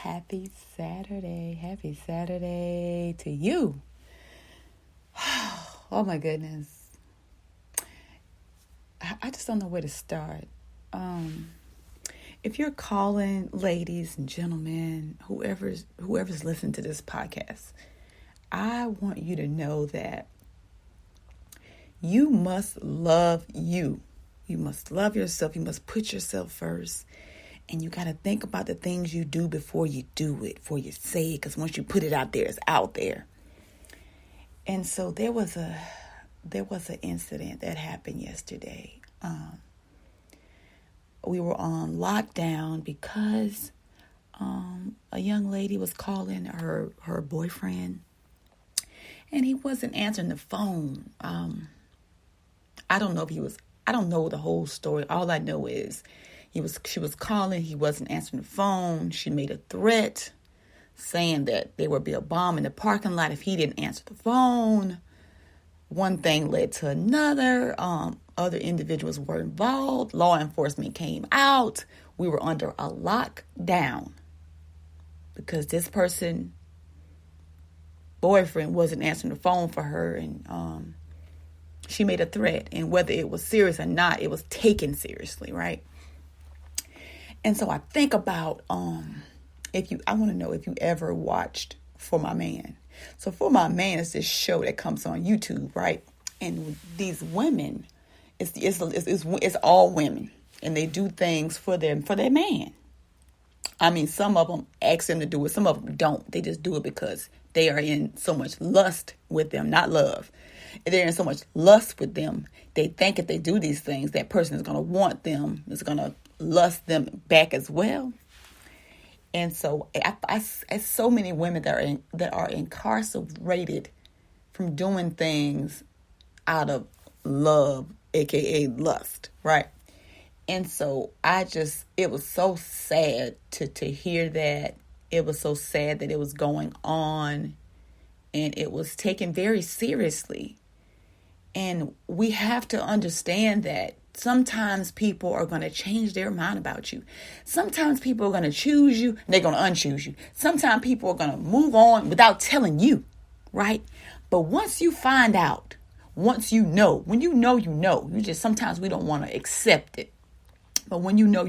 Happy Saturday. Happy Saturday to you. Oh my goodness. I just don't know where to start. If you're calling, ladies and gentlemen, whoever's listening to this podcast, I want you to know that you must love you. You must love yourself. You must put yourself first. And you got to think about the things you do before you do it, before you say it. Because once you put it out there, it's out there. And so there was an incident that happened yesterday. We were on lockdown because a young lady was calling her boyfriend, and he wasn't answering the phone. I don't know the whole story. All I know is she was calling, he wasn't answering the phone. She made a threat saying that there would be a bomb in the parking lot if he didn't answer the phone. One thing led to another. Other individuals were involved. Law enforcement came out. We were under a lockdown because this boyfriend wasn't answering the phone for her, and she made a threat. And whether it was serious or not, it was taken seriously, right? And so I think about I want to know if you ever watched For My Man. So For My Man is this show that comes on YouTube, right? And these women, it's all women, and they do things for their man. I mean, some of them ask them to do it, some of them don't. They just do it because they are in so much lust with them, not love. They're in so much lust with them. They think if they do these things, that person is going to want them, is going to lust them back as well. And so I so many women that are incarcerated from doing things out of love, aka lust, right? And so it was so sad to hear that. It was so sad that it was going on, and it was taken very seriously. And we have to understand that sometimes people are going to change their mind about you. Sometimes people are going to choose you and they're going to unchoose you. Sometimes people are going to move on without telling you, right? But once you find out, once you know, when you know, sometimes we don't want to accept it. But when you know,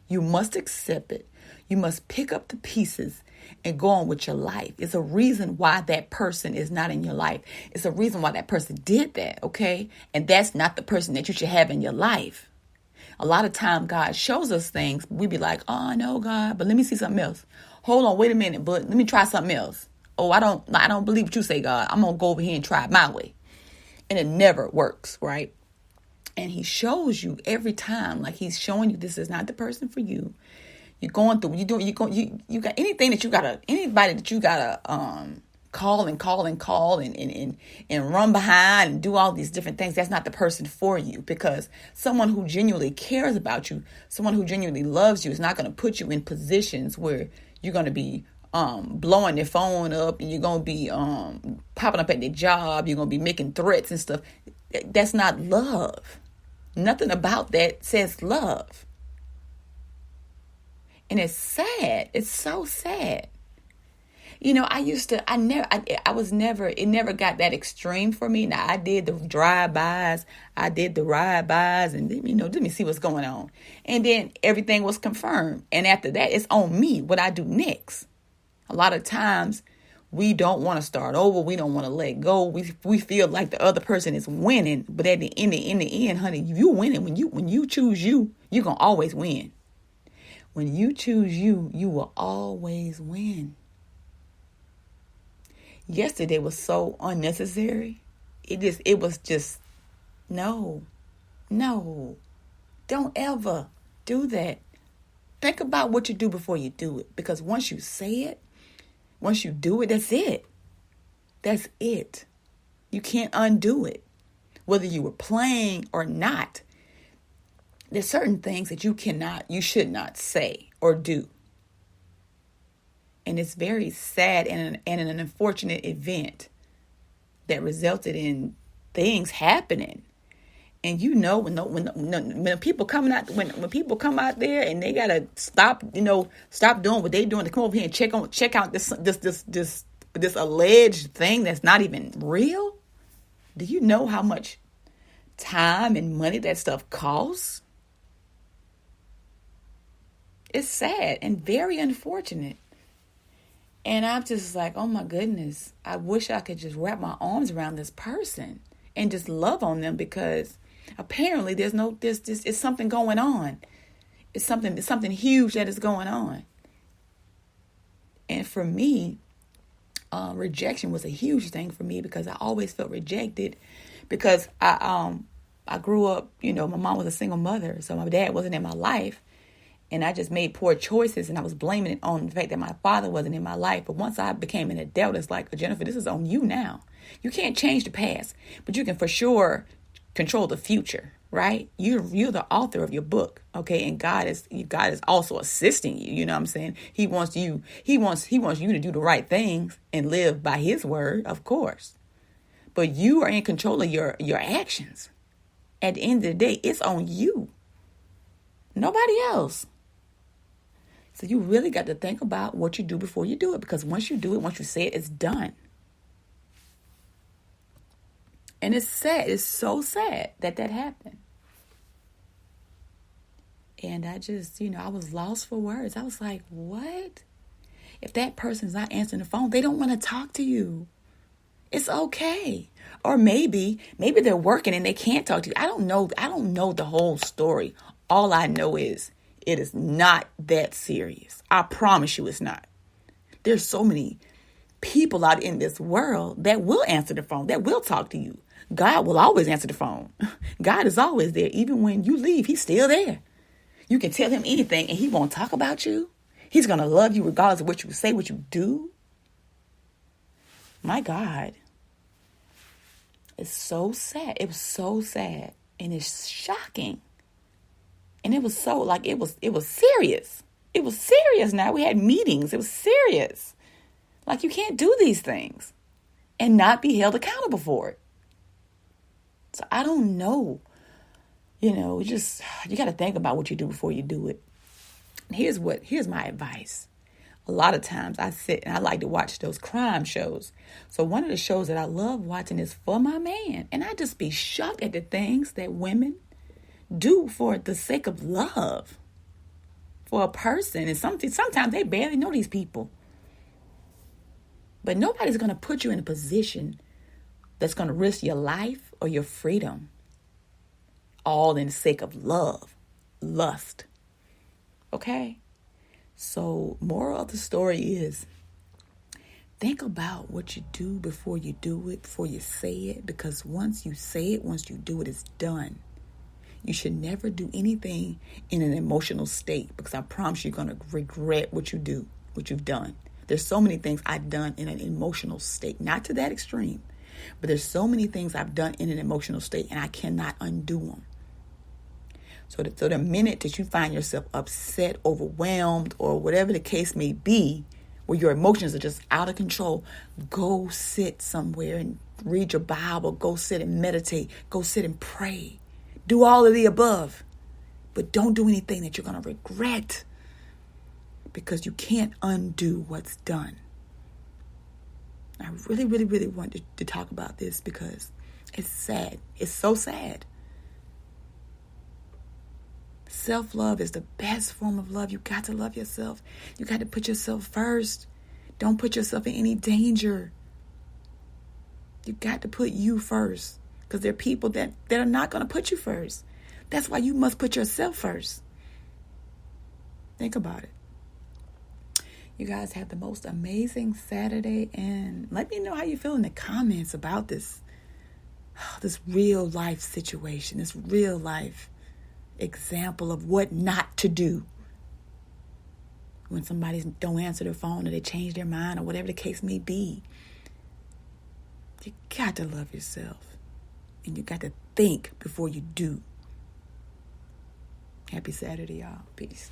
you must accept it. You must pick up the pieces and go on with your life. It's a reason why that person is not in your life. It's a reason why that person did that, okay? And that's not the person that you should have in your life. A lot of time God shows us things. We be like, oh, no, God, but let me see something else. Hold on, wait a minute, but let me try something else. Oh, I don't believe what you say, God. I'm going to go over here and try it my way. And it never works, right? And he shows you every time, like he's showing you this is not the person for you. You're going through, you got anything that anybody that you gotta call and run behind and do all these different things. That's not the person for you, because someone who genuinely cares about you, someone who genuinely loves you, is not going to put you in positions where you're going to be blowing their phone up, and you're going to be popping up at their job. You're going to be making threats and stuff. That's not love. Nothing about that says love. And it's sad. It's so sad. You know, it never got that extreme for me. Now, I did the drive-bys, and, let me see what's going on. And then everything was confirmed. And after that, it's on me what I do next. A lot of times, we don't want to start over. We don't want to let go. We feel like the other person is winning. But in the end, honey, you winning. When you choose you, you're going to always win. When you choose you, you will always win. Yesterday was so unnecessary. It was just, no, don't ever do that. Think about what you do before you do it. Because once you say it, once you do it, that's it. That's it. You can't undo it. Whether you were playing or not. There's certain things that you should not say or do. And it's very sad and an unfortunate event that resulted in things happening. And when people coming out, when people come out there and they gotta stop doing what they doing to come over here and check out this alleged thing that's not even real. Do you know how much time and money that stuff costs? It's sad and very unfortunate. And I'm just like, oh my goodness, I wish I could just wrap my arms around this person and just love on them, because apparently there's it's something going on. It's something huge that is going on. And for me, rejection was a huge thing for me, because I always felt rejected, because I grew up, my mom was a single mother, so my dad wasn't in my life. And I just made poor choices, and I was blaming it on the fact that my father wasn't in my life. But once I became an adult, it's like, Jennifer, this is on you now. You can't change the past, but you can for sure control the future, right? You're the author of your book, okay? And God is also assisting you. You know what I'm saying? He wants you to do the right things and live by His word, of course. But you are in control of your actions. At the end of the day, it's on you, nobody else. So you really got to think about what you do before you do it, because once you do it, once you say it, it's done. And it's sad. It's so sad that happened. And I just, I was lost for words. I was like, what? If that person's not answering the phone, they don't want to talk to you. It's okay. Or maybe they're working and they can't talk to you. I don't know the whole story. All I know is it is not that serious. I promise you it's not. There's so many people out in this world that will answer the phone, that will talk to you. God will always answer the phone. God is always there. Even when you leave, He's still there. You can tell Him anything and He won't talk about you. He's going to love you regardless of what you say, what you do. My God. It's so sad. It was so sad. And it's shocking. And it was so it was serious. It was serious now. We had meetings. It was serious. Like, you can't do these things and not be held accountable for it. So I don't know. You got to think about what you do before you do it. Here's my advice. A lot of times I sit and I like to watch those crime shows. So one of the shows that I love watching is For My Man. And I just be shocked at the things that women do for the sake of love for a person. And sometimes they barely know these people. But nobody's going to put you in a position that's going to risk your life or your freedom, all in the sake of love, lust. Okay? So, moral of the story is, think about what you do before you do it, before you say it, because once you say it, once you do it, it's done. You should never do anything in an emotional state, because I promise you're going to regret what you do, what you've done. There's so many things I've done in an emotional state, not to that extreme, but there's so many things I've done in an emotional state, and I cannot undo them. So the minute that you find yourself upset, overwhelmed, or whatever the case may be, where your emotions are just out of control, go sit somewhere and read your Bible, go sit and meditate, go sit and pray. Do all of the above, but don't do anything that you're going to regret, because you can't undo what's done. I really, really, really want to talk about this, because it's sad. It's so sad. Self-love is the best form of love. You got to love yourself. You got to put yourself first. Don't put yourself in any danger. You got to put you first, because there are people that are not going to put you first. That's why you must put yourself first. Think about it. You guys have the most amazing Saturday, and let me know how you feel in the comments about this real life situation, this real life example of what not to do when somebody don't answer their phone, or they change their mind, or whatever the case may be. You got to love yourself, and you got to think before you do. Happy Saturday, y'all. Peace.